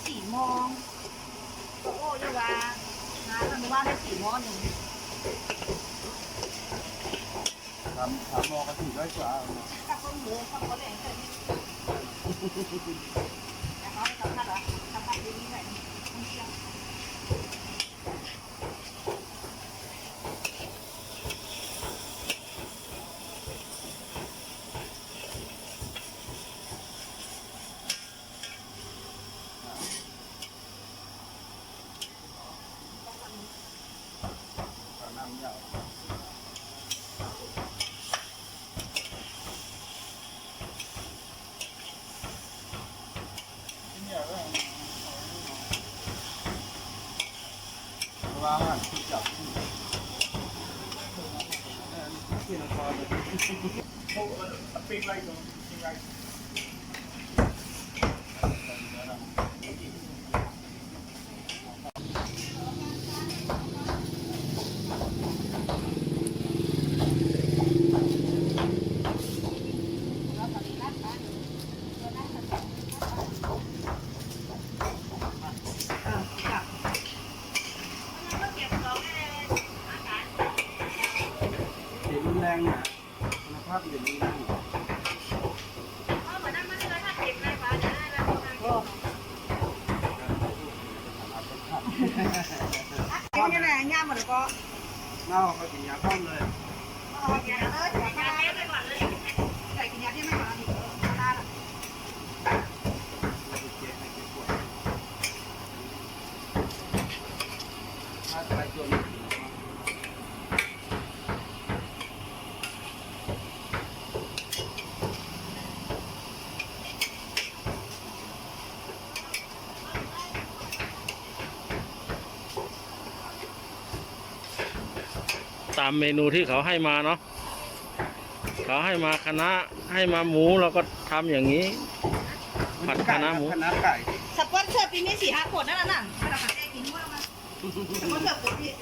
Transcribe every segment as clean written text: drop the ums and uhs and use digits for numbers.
4 โมงโอ้ยว่านะทำว่าได้4 โมงหนึ่ง3 โมงก็ถึงได้กว่าถ้าคนเหลือเขาก็แหล่งเกินแต่เขาทำพัดเหรอทำพัดดีนี่แหละท่องเที่ยวน้ำยาวว่าที่จับที่นครปีกไรก่อนปีกไรเดี๋ยวรุนแรงนะคุณภาพเดี๋ยวรุนแรงนี่แหละย่าหมดก็ เน่าเขากินยาป้อมเลยกินยาไม่ก่อนเลยใส่กินยาที่ไม่ก่อนอีกได้ละถ้าใครจนตามเมนูที่เขาให้มาเนาะเขาให้มาคณะให้มาหมูเราก็ทำอย่างนี้ผัดคณะหมู คณะไก่ สปอนเซอร์ปีนี้4-5 ขวดนั่นน่ะไม่ต้องหาแก้กินว่ามาสปอนเซอร์ปีนี้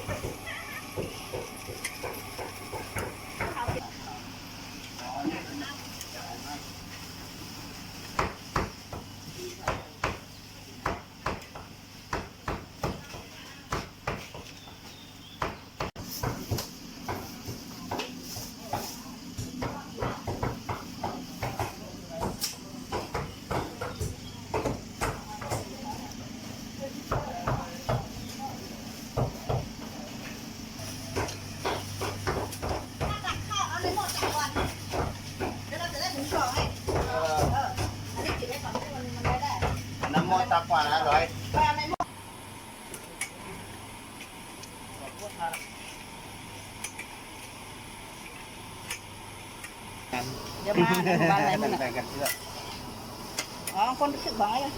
น้ำมอตักกว่านะร้อยเดี๋ยวมาเดี๋ยวบ้านอะไรมึง แบ่งกันเพื่อ อ๋อคนรู้สึกบ้าเลย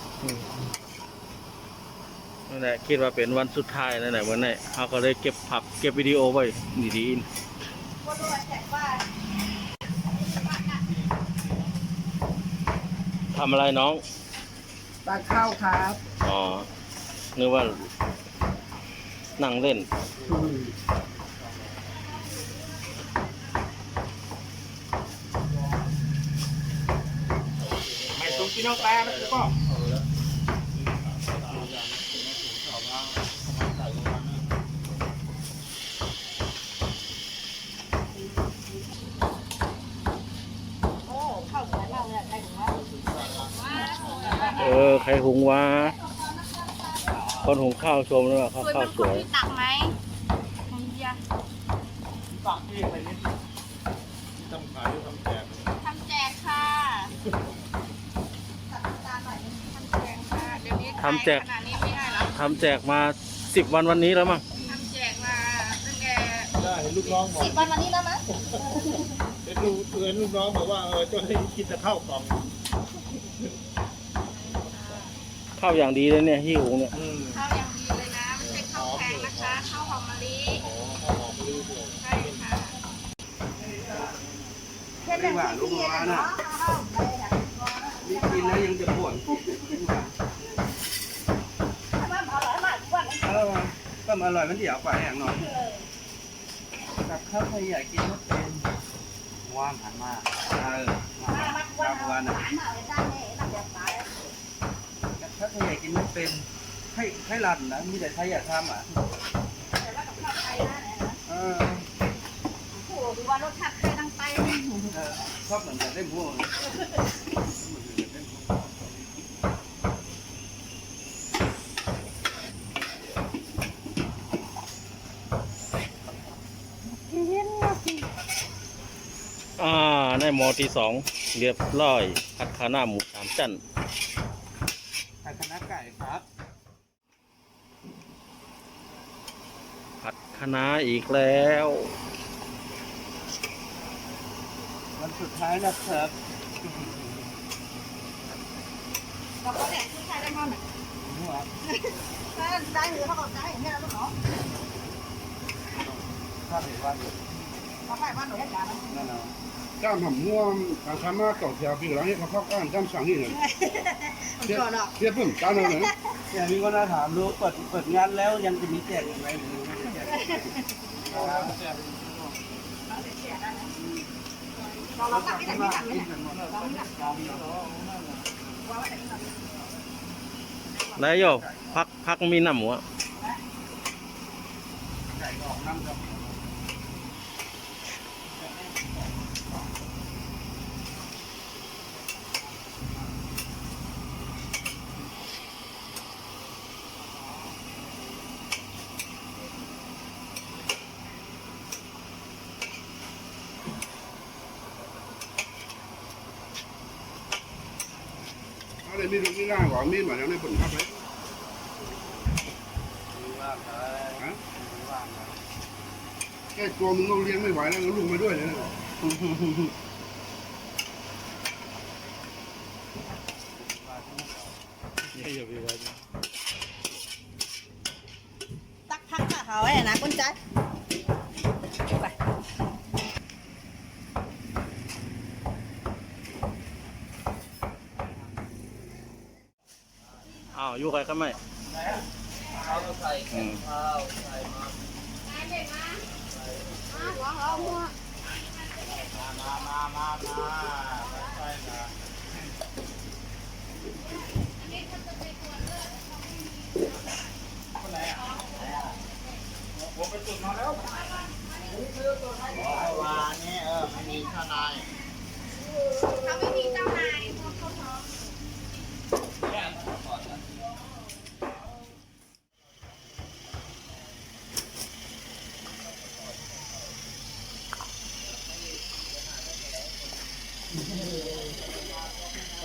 นั่นแหละคิดว่าเป็นวันสุดท้ายนั่นแหละวันนี้เขาก็เลยเก็บภาพเก็บวิดีโอไว้ดี คนรู้ว่าแจกบ้าน ๆทำอะไรน้อง ตักข้าวครับ อ๋อนึกว่านั่งเล่น ไม่ต้องกินน้ำปลาแล้วก็ โอ้ข้าวสวยมากเลยใครถึงว่า ใครหุงวะคนหุงข้าวชมแล้วว่าข้าวสวย ตักไหมผมเดีย ตักที่ไปนิดทำขายหรือทำแจก ทำแจกค่ะตักจานหน่อยทำแจกค่ะเดี๋ยวนี้ขนาดนี้ไม่ได้แล้ว ทำแจกมา10 วันวันนี้แล้วมั้ง ทำแจกมาตั้งแต่ ได้เห็นลูกน้องบอก 10 วันวันนี้แล้วมั้ง เห็นลูกน้องบอกว่าจะให้กินแต่ข้าวกล่อง ข้าวอย่างดีเลยเนี่ยที่หุงเนี่ย ข้าวอย่างดีเลยนะไม่ใช่ข้าวแพงนะคะข้าวหอมมะลิใช่ค่ะ ไม่ว่าลูกน้องนะมีกินแล้วยังจะปวดก็อร่อยมันเดี๋ยวกว่าแห้งหน่อยกับข้าวใครอยากกินก็เป็นว่างหันมามาวันนะกับข้าวใครอยากกินไม่เป็น เป็นให้รันนะมีแต่ใครอยากทำอ่ะ แต่ว่ากับข้าวไทยนะเนี่ยนะ เออ โอ้โหดูว่ารสชาติไทยทั้งไต ชอบเหมือนกันเล่นพวกนี้ ในหมอที่สองเรียบร้อยผัดคะน้าหมูสามชั้น ผัดคณะไก่ครับ ผัดคะน้าอีกแล้ว วันสุดท้ายนะครับ เราก็แดกชุดไทยได้มั้งเนี่ย หัว ถ้าได้หรือเขาบอกได้อย่างนี้เราต้องเนาะ ข้าวเห็นว่าอยู่ เขาไปบ้านหนูให้การนะ นั่นนะ Cam hầm mua càng khám á cậu theo vì là nó khó ăn cam sáng đi rồi มันก่อนอ่ะ tiếp bừng cam rồi nữa เนี่ยมีคนมาถามรู้เปิดงานแล้วยังจะมีแจกยังไงหรือไม่ได้แจก เราตักที่ไหนไม่ตักเลยเนี่ยเราไม่ตักว่าไว้ไหนไม่ตัก แล้วโยพักมีน้ำหมูอะ ไก่ออกน้ำกับ nó đây mi được mi ra của mi mà nó đây bẩn hấp đấy ว่างเลย hả ว่างเลย cáiตัวมึงต้องเลี้ยงไม่ไหวแล้วลูกมาด้วยเลยนะ ตักพักกับเขาไอ้นะคุณจัดไป อ้าวอยู่ใครก็ไม่ ข้าวใส่ อืม ข้าวใส่มา หัวเราหัว มาใส่มาคนไหนอ่ะผมไปจุดมาแล้ววานี่มันมีทนาย เขาไม่มีเจ้านายพวกเขาท้อง แย่ก่อนนะ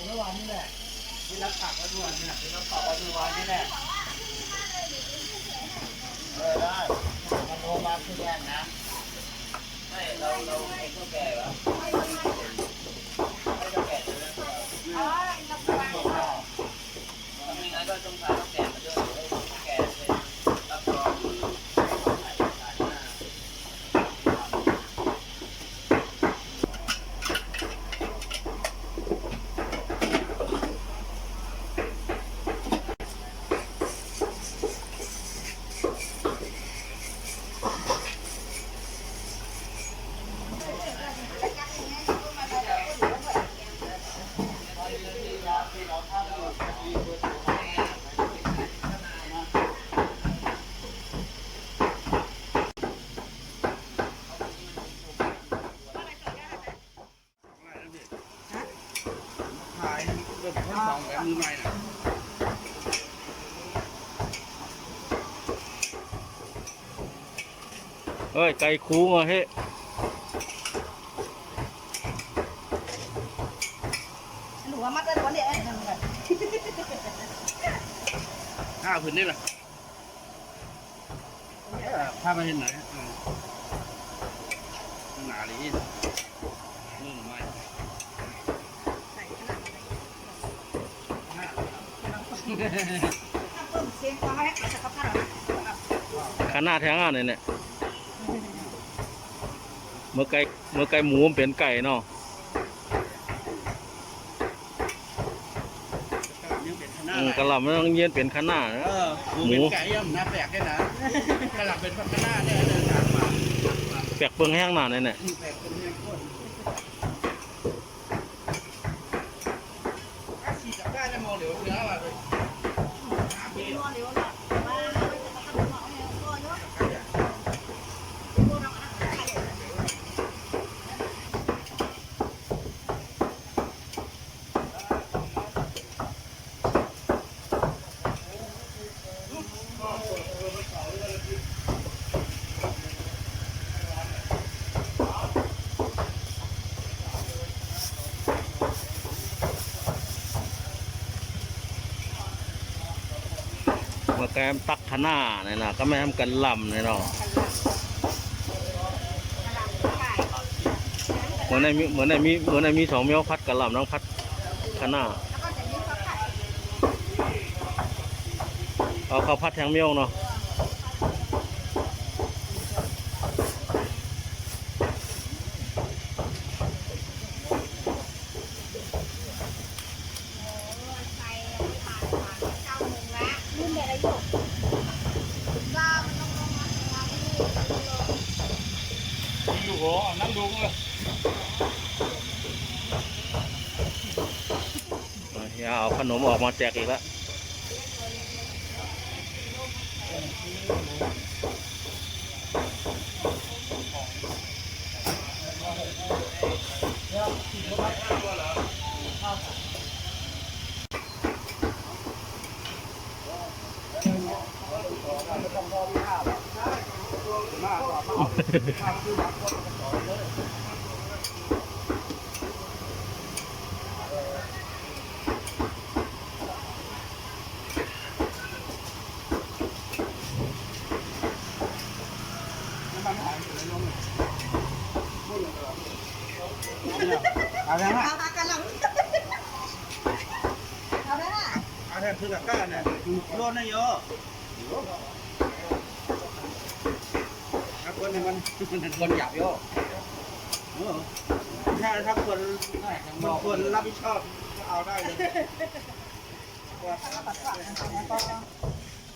เมื่อวานนี่แหละที่รับปากว่าทุกวันนี่แหละที่รับปากว่าทุกวันนี่แหละได้มันโทรมาคือแย่งนะไม่เราเองก็แก่แล้วไม่จะแก่เลยนะ อ๋อเราไป ไม่งั้นก็ต้องพาต้องแก่มาด้วยแก่เลยรับรอง ขายเรื่องข้าวแบบมือใหม่น่ะ เฮ้ย ไก่คูงอ่ะเฮ้ย หนูว่ามัดได้วันเดียวนั่นแหละ ข้าวผืนนี่แหละ พาไปเห็นไหนหนาลีนู่นไม่ ใส่ขนาดถ้าเพิ่มเสียงก็ให้จะเขาพัดหรอ ขนาดแทงอ่ะเนี่ยเมื่อไก่หมูมันเป็นไก่เนาะ ยังเป็นคณะ กระหล่ำมันต้องเย็นเป็นขนาดนะ หมูเป็นไก่ย่ำน่าแปลกได้นะกระหล่ำเป็นพัฒนาเนี่ยเดินทางมา แปลกเปิงแห้งหนาเนี่ย แปลกเป็นเรื่องคนถ้าฉีดจับได้จะมองเหลวเนื้อว่ะเลย มาแกมตักขนาเนี่ยนะก็ไม่ทำกันลำเนี่ยเนาะเหมือนในมีสองเมียวพัดกันลำน้องพัดขนาเอาข้าวพัดแทงเมียวเนาะดูโหนั่งดูเลย อย่าเอาขนมออกมาแจกอีกแล้วเอาแล้วนะ เอากันหลังเอาได้ เอาแทนคือกับก้านเนี่ยโดนได้เยอะคนเนี่ยมันคนหยาบโย่ถ้าคนรับผิดชอบก็เอาได้เลย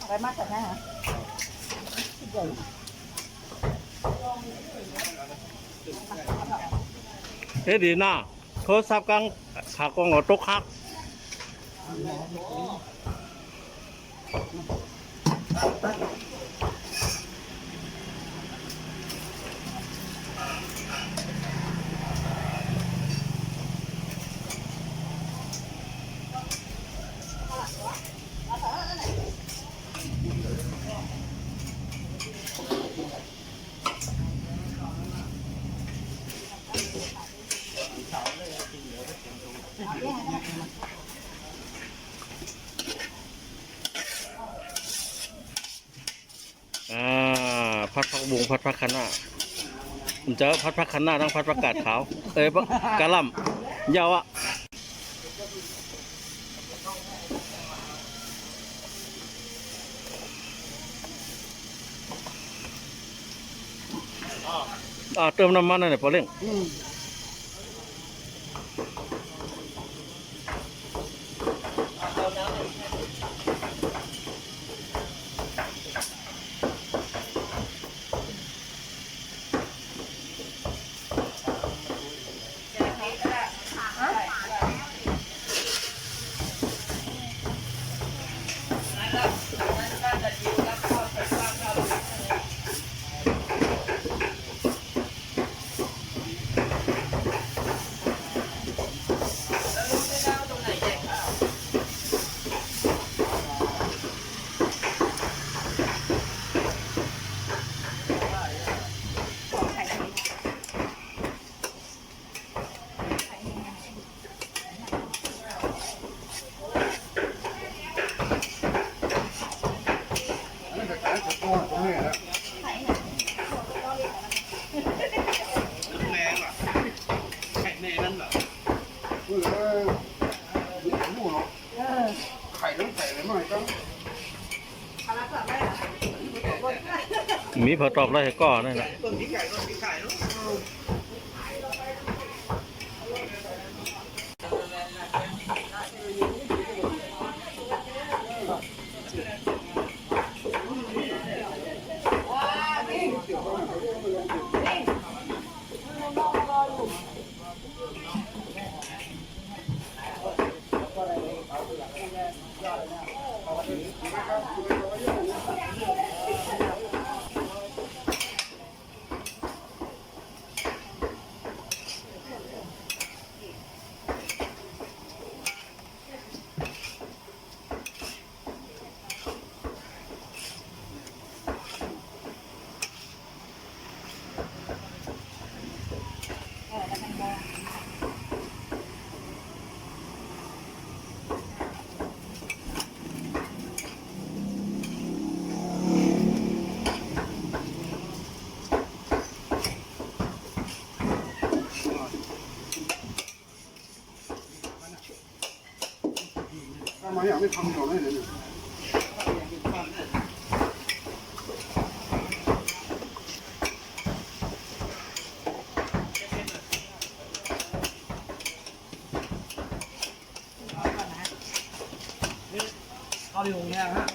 อะไรมากกว่านั้นฮะ เฮ้ยดีนะโทรศัพท์กลางขากองเอาตกหักพัดผักบุ้งพัดผักคะน้ามันจะพัดผักคะน้าทั้งพัดผักกาดขาวกะหล่ำยาวอ่ะเติมน้ำมันหน่อยพอเร่งมีพอตอบไรก็นั่นแหละ ต้นที่ไก่ต้นที่ไก่ลูก ให้ไม่ทำอยู่เลยเนี่ย เข้าไปโรงแรมฮะ